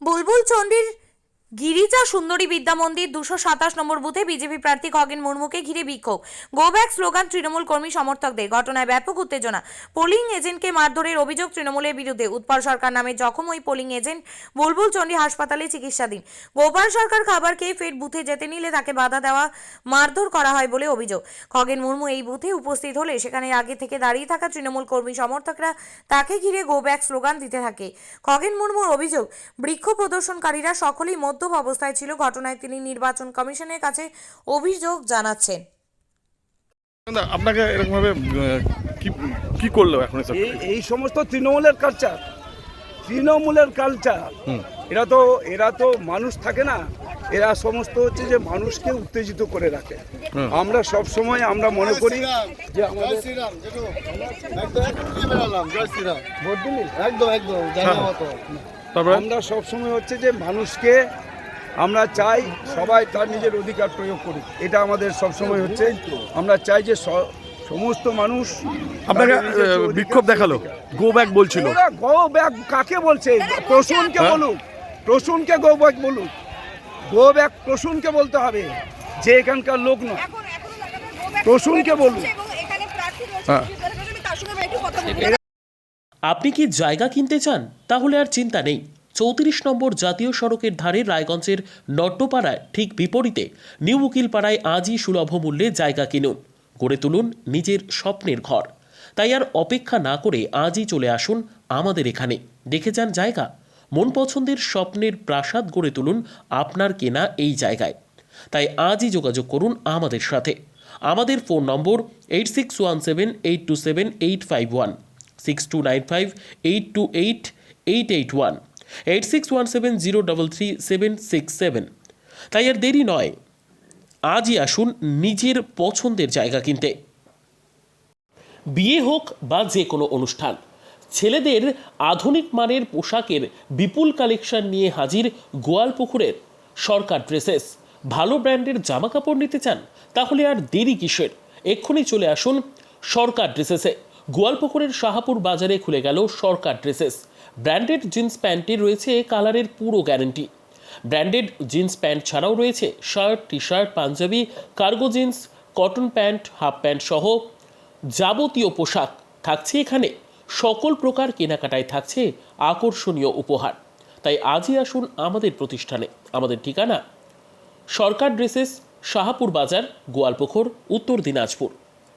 বুলবুল চণ্ডীর গিরিজা সুন্দরী বিদ্যা মন্দির 227 নম্বর বুথে বিজেপি প্রার্থী খগেন মুর্মুকে ঘিরে বিক্ষোভ, গো ব্যাক স্লোগান তৃণমূল কর্মী সমর্থকদের। ঘটনায় ব্যাপক উত্তেজনা। পোলিং এজেন্টকে মারধরের অভিযোগ তৃণমূলের বিরুদ্ধে। উৎপল সরকার নামে জখম ওই পোলিং এজেন্ট বুলবুল চণ্ডী হাসপাতালে চিকিৎসাধীন। গোপাল সরকার খাবার খেয়ে ফের বুথে যেতে নিলে তাকে বাধা দেওয়া, মারধর করা হয় বলে অভিযোগ। খগেন মুর্মু এই বুথে উপস্থিত হলে সেখানে আগে থেকে দাঁড়িয়ে থাকা তৃণমূল কর্মী সমর্থকরা তাকে ঘিরে গো ব্যাক স্লোগান দিতে থাকে। খগেন মুর্মুর অভিযোগ, বৃক্ষ প্রদর্শনকারীরা সকলেই মদ্যপ অবস্থায় ছিল। ঘটনায় তিনি নির্বাচন কমিশনের কাছে অভিযোগ জানাচ্ছেন। আপনাকে এরকম ভাবে কি করলো এখন এই সমস্ত তৃণমূলের কালচার। এরা তো মানুষ থাকে না, এরা সমস্ত হচ্ছে যে মানুষকে উত্তেজিত করে রাখে। আমরা সব সময় আমরা মনে করি যে আমাদের আমরা সব সময় হচ্ছে যে মানুষকে আমরা চাই সবাই তার নিজের অধিকার প্রয়োগ করুক, এটা আমাদের সব সময় হচ্ছে। আমরা চাই যে সমস্ত মানুষ। আপনাকে বিক্ষোভ দেখালো, গো ব্যাক বলছিল। গো ব্যাক কাকে বলছে? প্রসূনকে বলুক, প্রসূনকে গো ব্যাক বলুক। গো ব্যাক প্রসূনকে বলতে হবে, যে এখানকার লোক নয়। প্রসূনকে বলুক। আপনি কি জায়গা কিনতে চান? তাহলে আর চিন্তা নেই। 34 নম্বর জাতীয় সড়কের ধারে রায়গঞ্জের নট্টপাড়ায় ঠিক বিপরীতে নিউ উকিলপাড়ায় আজই সুলভ মূল্যে জায়গা কিনুন, গড়ে তুলুন নিজের স্বপ্নের ঘর। তাই আর অপেক্ষা না করে আজই চলে আসুন আমাদের এখানে, দেখে যান জায়গা। মন পছন্দের স্বপ্নের প্রাসাদ গড়ে তুলুন আপনার কেনা এই জায়গায়। তাই আজই যোগাযোগ করুন আমাদের সাথে। আমাদের ফোন নম্বর 8617827851, 6295828881, 8617033767। তাই আর দেরি নয়, আজই আসুন নিজের পছন্দের জায়গা কিনতে। বিয়ে হোক বা যে কোনো অনুষ্ঠান, ছেলেদের আধুনিক মানের পোশাকের বিপুল কালেকশন নিয়ে হাজির গোয়ালপুকুরের সরকার ড্রেসেস। ভালো ব্র্যান্ডের জামা কাপড় নিতে চান? তাহলে আর দেরি কিসের? এক্ষুনি চলে আসুন সরকার ড্রেসেসে। গোয়ালপুকুরের শাহাপুর বাজারে খুলে গেল সরকার ড্রেসেস। ব্র্যান্ডেড জিন্স প্যান্টে রয়েছে কালারের পুরো গ্যারেন্টি। ব্র্যান্ডেড জিন্স প্যান্ট ছাড়াও রয়েছে shirt, T shirt, panjabi, cargo jeans, cotton pant, half pant সহ যাবতীয় পোশাক থাকছে এখানে। সকল প্রকার কেনাকাটায় থাকছে আকর্ষণীয় উপহার। তাই আজই আসুন আমাদের প্রতিষ্ঠানে। আমাদের ঠিকানা সরকার ড্রেসেস, শাহাপুর বাজার, গোয়ালপুকুর, উত্তর দিনাজপুর।